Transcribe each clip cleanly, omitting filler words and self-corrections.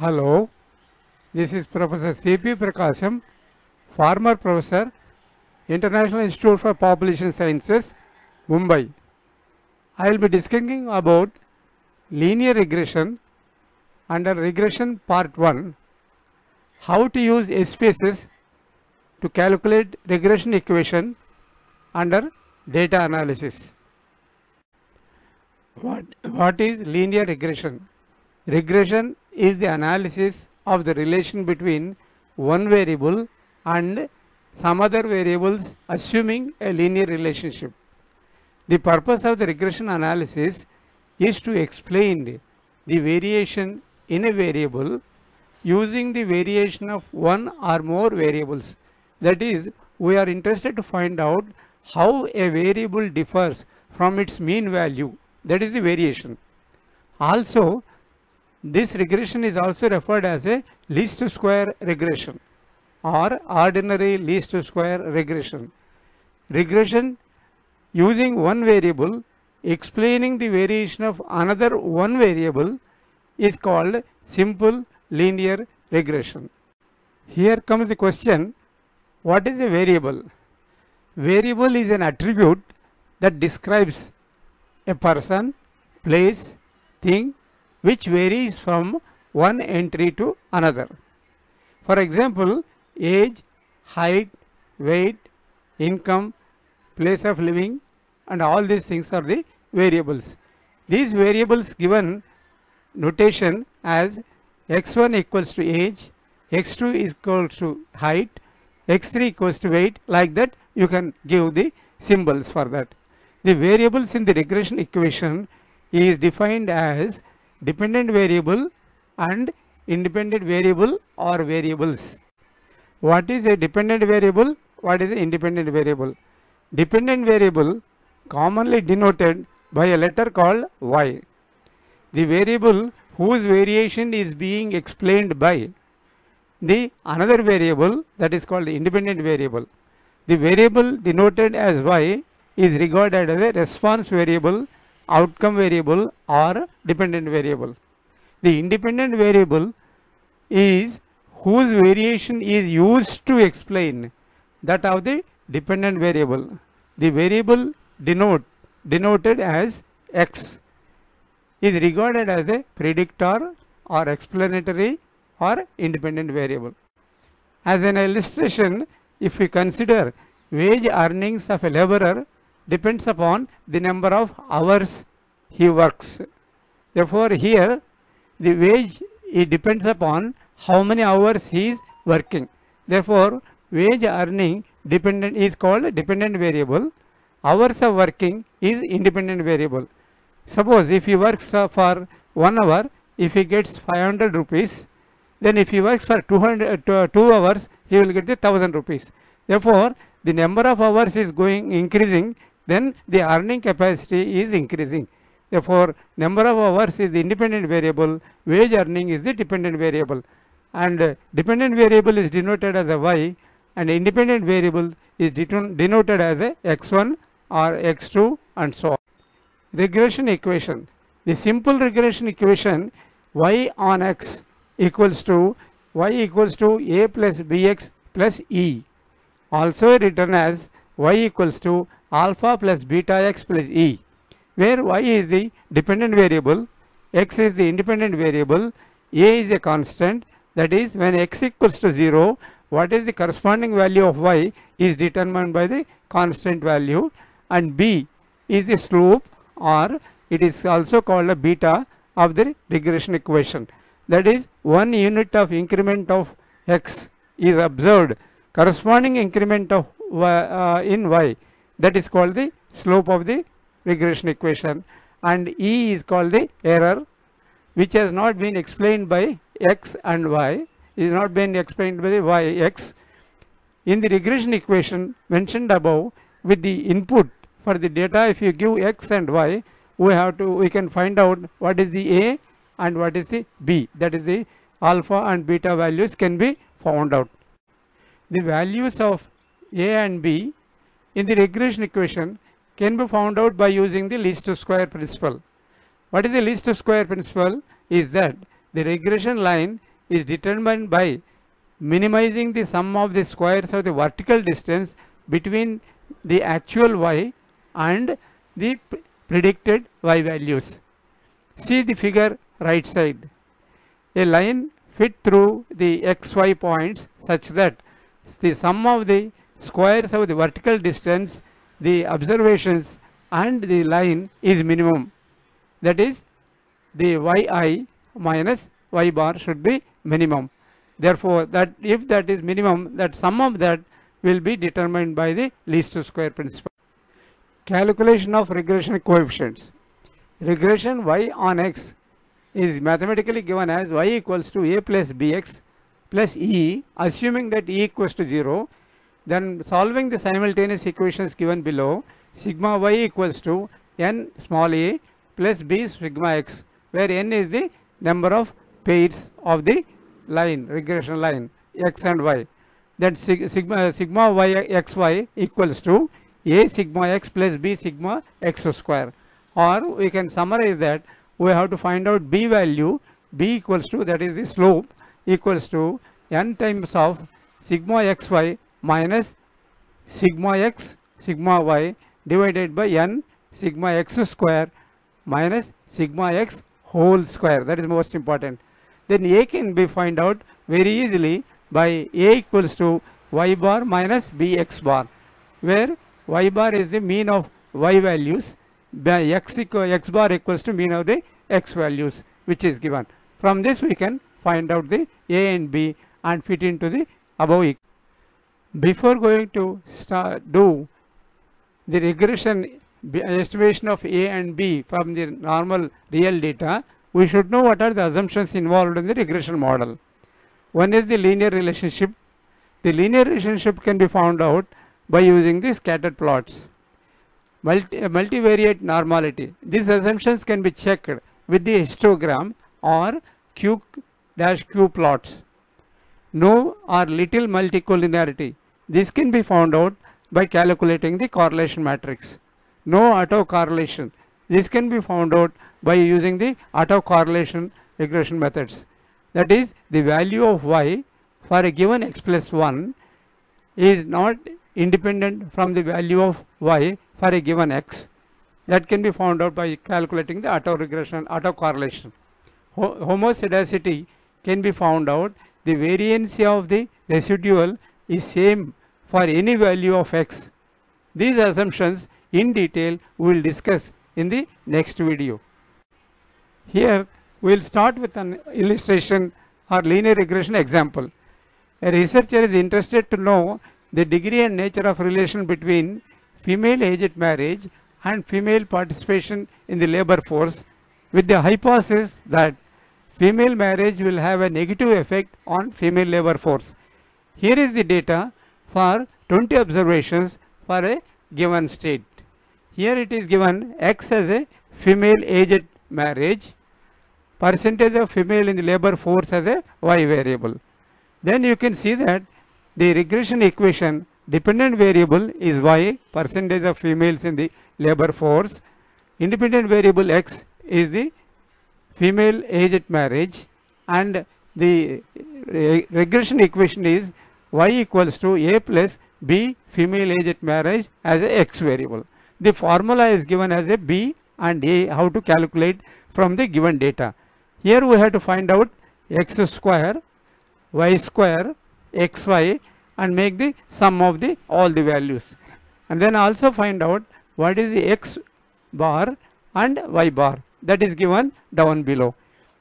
Hello, this is Professor C.P. Prakasham, former professor, International Institute for Population Sciences, Mumbai. I will be discussing about linear regression under regression part 1, how to use SPSS to calculate regression equation under data analysis. What is linear regression? Regression is the analysis of the relation between one variable and some other variables assuming a linear relationship. The purpose of the regression analysis is to explain the variation in a variable using the variation of one or more variables. That is, we are interested to find out how a variable differs from its mean value. That is the variation. Also, this regression is also referred as a least square regression or ordinary least square regression. Regression using one variable explaining the variation of another one variable is called simple linear regression. Here comes the question, what is a variable? Variable is an attribute that describes a person, place, thing which varies from one entry to another. For example, age, height, weight, income, place of living, and all these things are the variables. These variables given notation as x1 equals to age, x2 is equals to height, x3 equals to weight. Like that you can give the symbols for that. The variables in the regression equation is defined as dependent variable and independent variable or variables. What is a dependent variable? What is an independent variable? Dependent variable commonly denoted by a letter called y. The variable whose variation is being explained by the another variable, that is called the independent variable. The variable denoted as y is regarded as a response variable, outcome variable, or dependent variable. The independent variable is whose variation is used to explain that of the dependent variable. The variable denoted as x is regarded as a predictor or explanatory or independent variable. As an illustration, if we consider wage earnings of a laborer depends upon the number of hours he works. Therefore, here the wage it depends upon how many hours he is working. Therefore, wage earning dependent is called dependent variable. Hours of working is independent variable. Suppose if he works for 1 hour, if he gets 500 rupees, then if he works for 2 hours, he will get the 1000 rupees. Therefore, the number of hours is increasing, then the earning capacity is increasing. Therefore, number of hours is the independent variable, wage earning is the dependent variable, and dependent variable is denoted as a y, and independent variable is denoted as a x1 or x2 and so on. Regression equation. The simple regression equation y on x equals to a plus bx plus e, also written as y equals to alpha plus beta x plus e, where y is the dependent variable, x is the independent variable, a is a constant. That is, when x equals to 0, what is the corresponding value of y is determined by the constant value, and b is the slope, or it is also called a beta of the regression equation. That is, one unit of increment of x is observed, corresponding increment of y, in y, that is called the slope of the regression equation, and e is called the error, which has not been explained by x and y, is not been explained by the y x. In the regression equation mentioned above, with the input for the data, if you give x and y, we can find out what is the a and what is the b, that is the alpha and beta values can be found out. The values of a and b in the regression equation can be found out by using the least square principle. What is the least square principle? Is that the regression line is determined by minimizing the sum of the squares of the vertical distance between the actual y and the predicted y values. See the figure right side. A line fit through the xy points such that the sum of the squares of the vertical distance, the observations and the line is minimum. That is, the yi minus y bar should be minimum. Therefore, that if that is minimum, that sum of that will be determined by the least square principle. Calculation of regression coefficients. Regression y on x is mathematically given as y equals to a plus bx plus e, assuming that e equals to 0. Then solving the simultaneous equations given below, sigma y equals to n small a plus b sigma x, where n is the number of pairs of the line, regression line, x and y. Then sigma y xy equals to a sigma x plus b sigma x square. Or we can summarize that we have to find out b value, b equals to, that is the slope, equals to n times of sigma xy minus sigma x sigma y divided by n sigma x square minus sigma x whole square. That is most important. Then a can be find out very easily by a equals to y bar minus bx bar, where y bar is the mean of y values, by x bar equals to mean of the x values, which is given. From this we can find out the a and b and fit into the above equation. Before going to do the regression estimation of a and b from the normal real data, we should know what are the assumptions involved in the regression model. One is the linear relationship. The linear relationship can be found out by using the scattered plots. Multivariate normality. These assumptions can be checked with the histogram or Q-Q plots. No or little multicollinearity. This can be found out by calculating the correlation matrix. No autocorrelation. This can be found out by using the autocorrelation regression methods. That is, the value of y for a given x plus 1 is not independent from the value of y for a given x. That can be found out by calculating the autocorrelation. Homoscedasticity can be found out. The variance of the residual is same for any value of x. These assumptions in detail we will discuss in the next video. Here we will start with an illustration or linear regression example. A researcher is interested to know the degree and nature of relation between female age at marriage and female participation in the labor force, with the hypothesis that female marriage will have a negative effect on female labor force. Here is the data for 20 observations for a given state. Here it is given x as a female age at marriage, percentage of female in the labor force as a y variable. Then you can see that the regression equation, dependent variable is y, percentage of females in the labor force. Independent variable x is the female age at marriage, and the regression equation is y equals to a plus b female age at marriage as a x variable. The formula is given as a b and a, how to calculate from the given data. Here we have to find out x square, y square, xy, and make the sum of the all the values, and then also find out what is the x bar and y bar, that is given down below.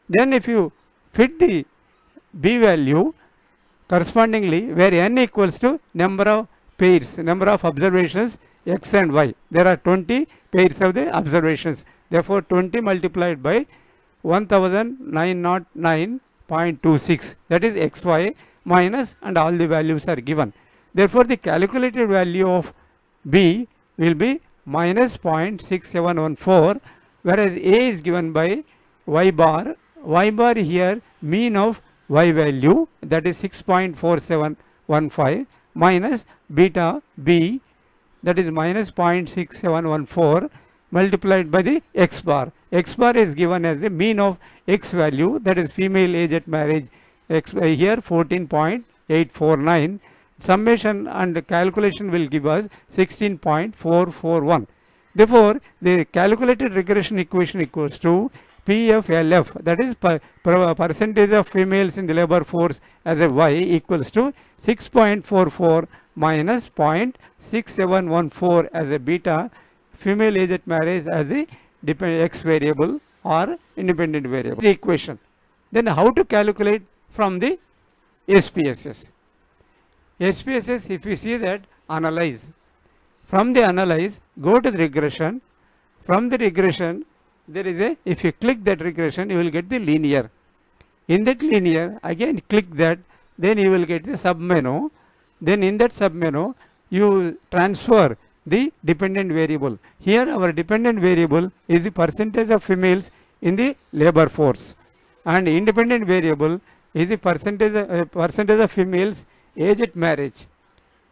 Then if you fit the b value correspondingly, where n equals to number of pairs, number of observations x and y, there are 20 pairs of the observations. Therefore 20 multiplied by 1909.26, that is xy minus, and all the values are given. Therefore the calculated value of b will be minus 0.6714, whereas a is given by y bar. Y bar here mean of y value, that is 6.4715, minus beta b, that is minus 0.6714, multiplied by the x bar. X bar is given as the mean of x value, that is female age at marriage here 14.849. Summation and calculation will give us 16.441. Therefore, the calculated regression equation equals to PFLF, that is percentage of females in the labor force as a Y, equals to 6.44 minus 0.6714 as a beta, female age at marriage as a X variable or independent variable. The equation. Then how to calculate from the SPSS? SPSS, if you see that, analyze. From the analyze, go to the regression. From the regression, there is a, if you click that regression, you will get the linear. In that linear, again click that, then you will get the submenu. Then in that submenu, you transfer the dependent variable. Here our dependent variable is the percentage of females in the labor force, and independent variable is the percentage of females age at marriage.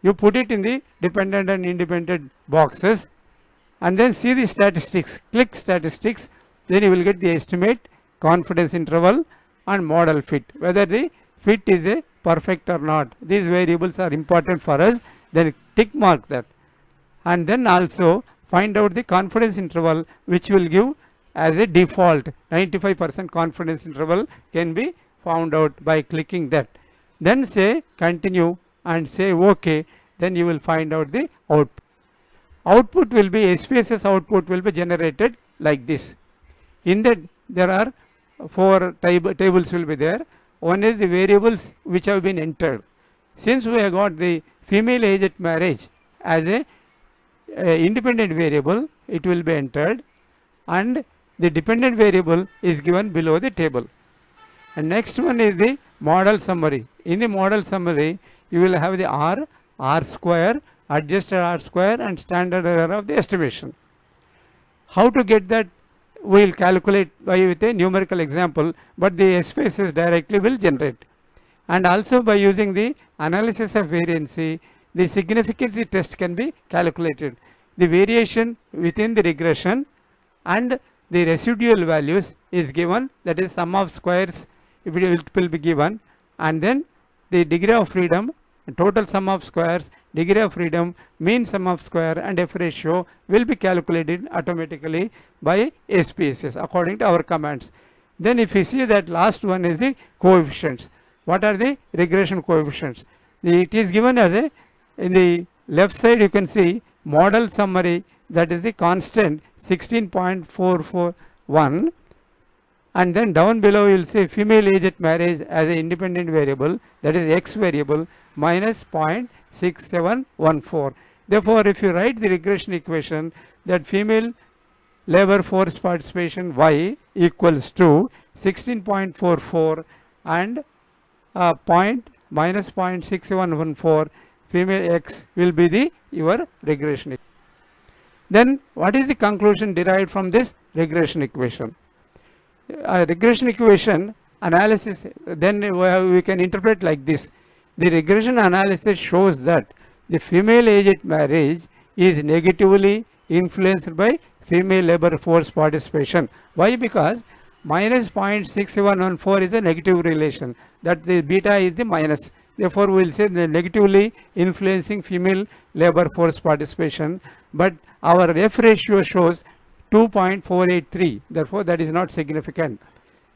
You put it in the dependent and independent boxes, and then see the statistics. Click statistics, then you will get the estimate, confidence interval, and model fit, whether the fit is a perfect or not. These variables are important for us. Then tick mark that, and then also find out the confidence interval, which will give as a default 95% confidence interval can be found out by clicking that. Then say continue and say OK. Then you will find out the output. Output will be, SPSS output will be generated like this. In that there are 4 tables will be there. One is the variables which have been entered. Since we have got the female age at marriage as a independent variable, it will be entered, and the dependent variable is given below the table. And next one is the model summary. In the model summary, you will have the R square, adjusted R square, and standard error of the estimation. How to get that? We will calculate with a numerical example, but the SPSS directly will generate. And also by using the analysis of variancy, the significance test can be calculated. The variation within the regression and the residual values is given, that is sum of squares it will be given, and then the degree of freedom, total sum of squares, degree of freedom, mean sum of square, and F ratio will be calculated automatically by SPSS according to our commands. Then if you see that last one is the coefficients. What are the regression coefficients? It is given as a, in the left side you can see model summary, that is the constant 16.441, and then down below you will say female age at marriage as an independent variable, that is X variable, minus 0.6714. Therefore, if you write the regression equation, that female labor force participation Y equals to 16.44 and minus 0.6114, female X will be the your regression. Then what is the conclusion derived from this regression equation? Regression equation analysis, then we can interpret like this. The regression analysis shows that the female age at marriage is negatively influenced by female labor force participation. Why? Because minus 0.6114 is a negative relation, that the beta is the minus. Therefore, we will say the negatively influencing female labor force participation, but our F ratio shows 2.483. Therefore, that is not significant.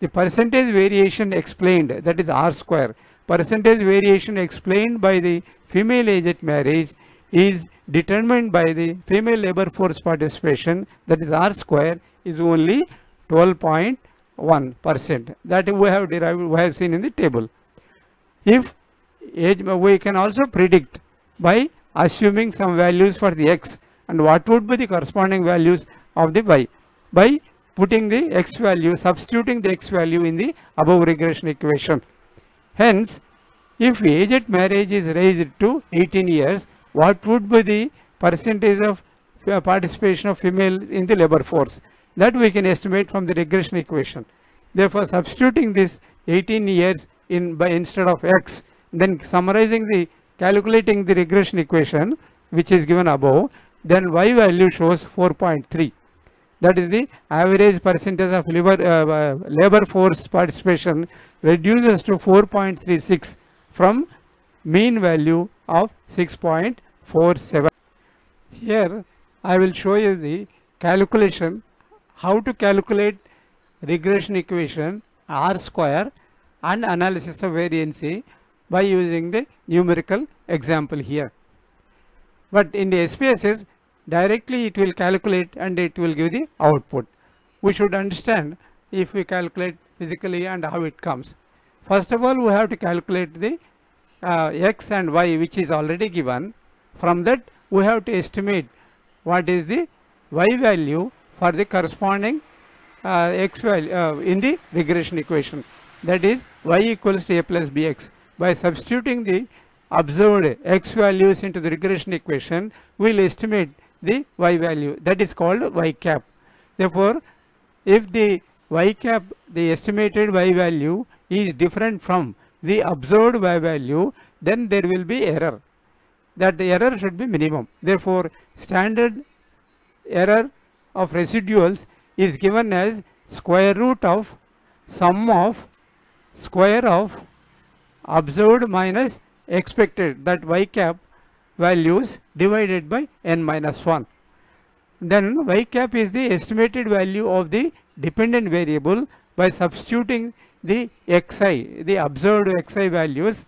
The percentage variation explained, that is R square. Percentage variation explained by the female age at marriage is determined by the female labor force participation, that is R square, is only 12.1%. That we have derived, we have seen in the table. If age, we can also predict by assuming some values for the X, and what would be the corresponding values of the Y, by putting the X value, substituting the X value in the above regression equation. Hence, if age at marriage is raised to 18 years, what would be the percentage of participation of female in the labor force? That we can estimate from the regression equation. Therefore, substituting this 18 years instead of X, then summarizing the calculating the regression equation which is given above, then Y value shows 4.3. that is the average percentage of labor force participation, reduces to 4.36 from mean value of 6.47. Here I will show you the calculation, how to calculate regression equation R square and analysis of variance by using the numerical example here. But in the SPSS, directly it will calculate and it will give the output. We should understand if we calculate physically and how it comes. First of all, we have to calculate the x and y, which is already given. From that, we have to estimate what is the y value for the corresponding x value in the regression equation. That is y equals to a plus bx. By substituting the observed x values into the regression equation, we will estimate the y value, that is called y cap. Therefore, if the y cap, the estimated y value is different from the observed y value, then there will be error. That the error should be minimum. Therefore, standard error of residuals is given as square root of sum of square of observed minus expected, that y cap values divided by n minus 1. Then y cap is the estimated value of the dependent variable by substituting the xi, the observed xi values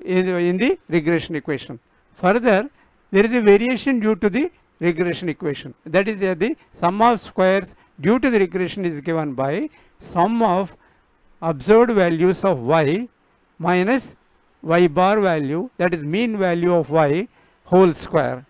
in the regression equation. Further, there is a variation due to the regression equation. That is the sum of squares due to the regression is given by sum of observed values of y minus y bar value, that is mean value of y whole square.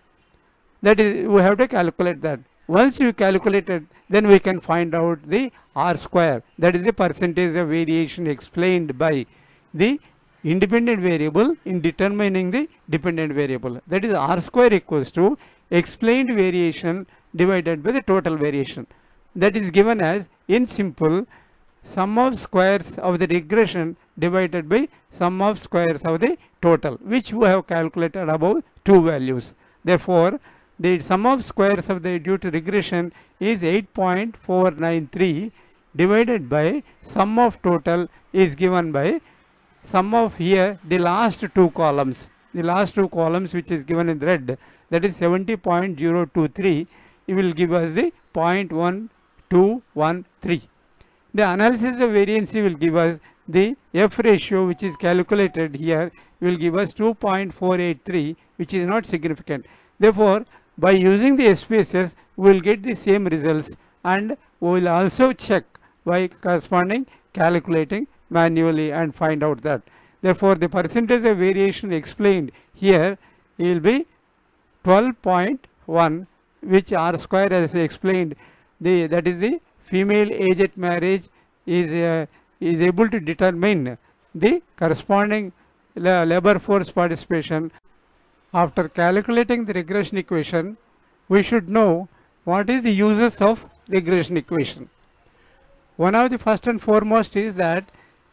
That is, we have to calculate that. Once you calculate it, then we can find out the R square, that is the percentage of variation explained by the independent variable in determining the dependent variable. That is R square equals to explained variation divided by the total variation. That is given as, in simple, sum of squares of the regression divided by sum of squares of the total, which we have calculated above two values. Therefore, the sum of squares of the due to regression is 8.493 divided by sum of total is given by sum of here the last two columns. The last two columns which is given in red, that is 70.023, it will give us the 0.1213. The analysis of variance will give us the F ratio, which is calculated here, will give us 2.483, which is not significant. Therefore, by using the SPSS, we will get the same results, and we will also check by corresponding calculating manually and find out that. Therefore, the percentage of variation explained here will be 12.1, which R square has explained. That is the female age at marriage is able to determine the corresponding labor force participation. After calculating the regression equation, we should know what is the uses of regression equation. One of the first and foremost is that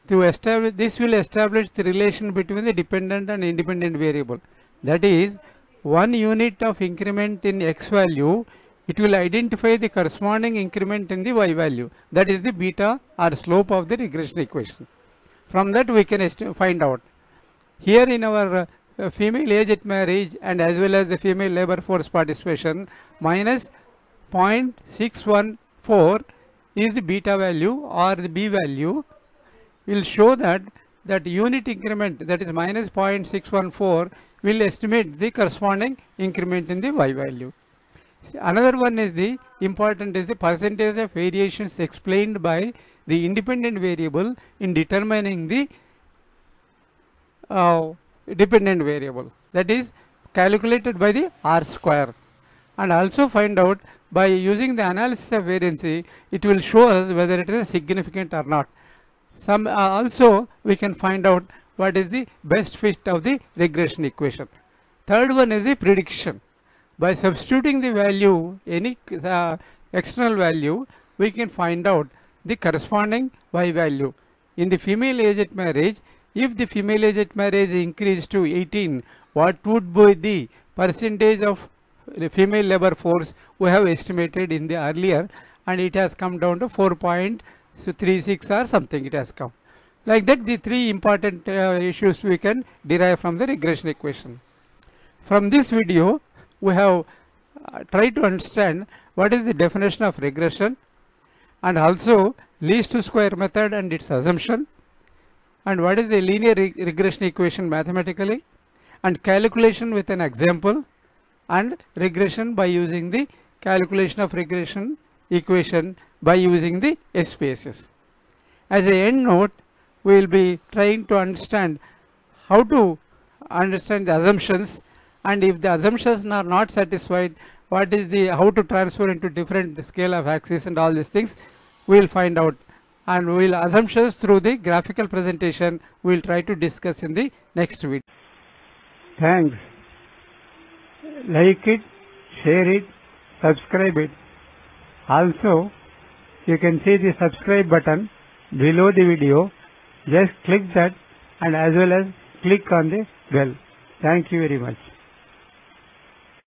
to establish, this will establish the relation between the dependent and independent variable. That is, one unit of increment in x value, it will identify the corresponding increment in the y value. That is the beta or slope of the regression equation. From that we can find out. Here in our female age at marriage and as well as the female labor force participation, minus 0.614 is the beta value or the b value, will show that unit increment, that is minus 0.614, will estimate the corresponding increment in the y value. Another one is the important is the percentage of variations explained by the independent variable in determining the dependent variable, that is calculated by the R square, and also find out by using the analysis of variance, it will show us whether it is significant or not. Some also we can find out what is the best fit of the regression equation. Third one is the prediction. By substituting the value, any external value, we can find out the corresponding y value. In the female age at marriage, if the female age at marriage increased to 18, what would be the percentage of the female labor force we have estimated in the earlier, and it has come down to 4.36 or something it has come. Like that, the three important issues we can derive from the regression equation. From this video, we have tried to understand what is the definition of regression, and also least square method and its assumption, and what is the linear regression equation mathematically, and calculation with an example, and regression by using the calculation of regression equation by using the SPSS. As a end note, we will be trying to understand how to understand the assumptions, and if the assumptions are not satisfied, what is the how to transfer into different scale of axis and all these things we will find out, and we will assumptions through the graphical presentation we will try to discuss in the next video. Thanks. Like it, share it, subscribe it. Also, you can see the subscribe button below the video. Just click that, and as well as click on the bell. Thank you very much.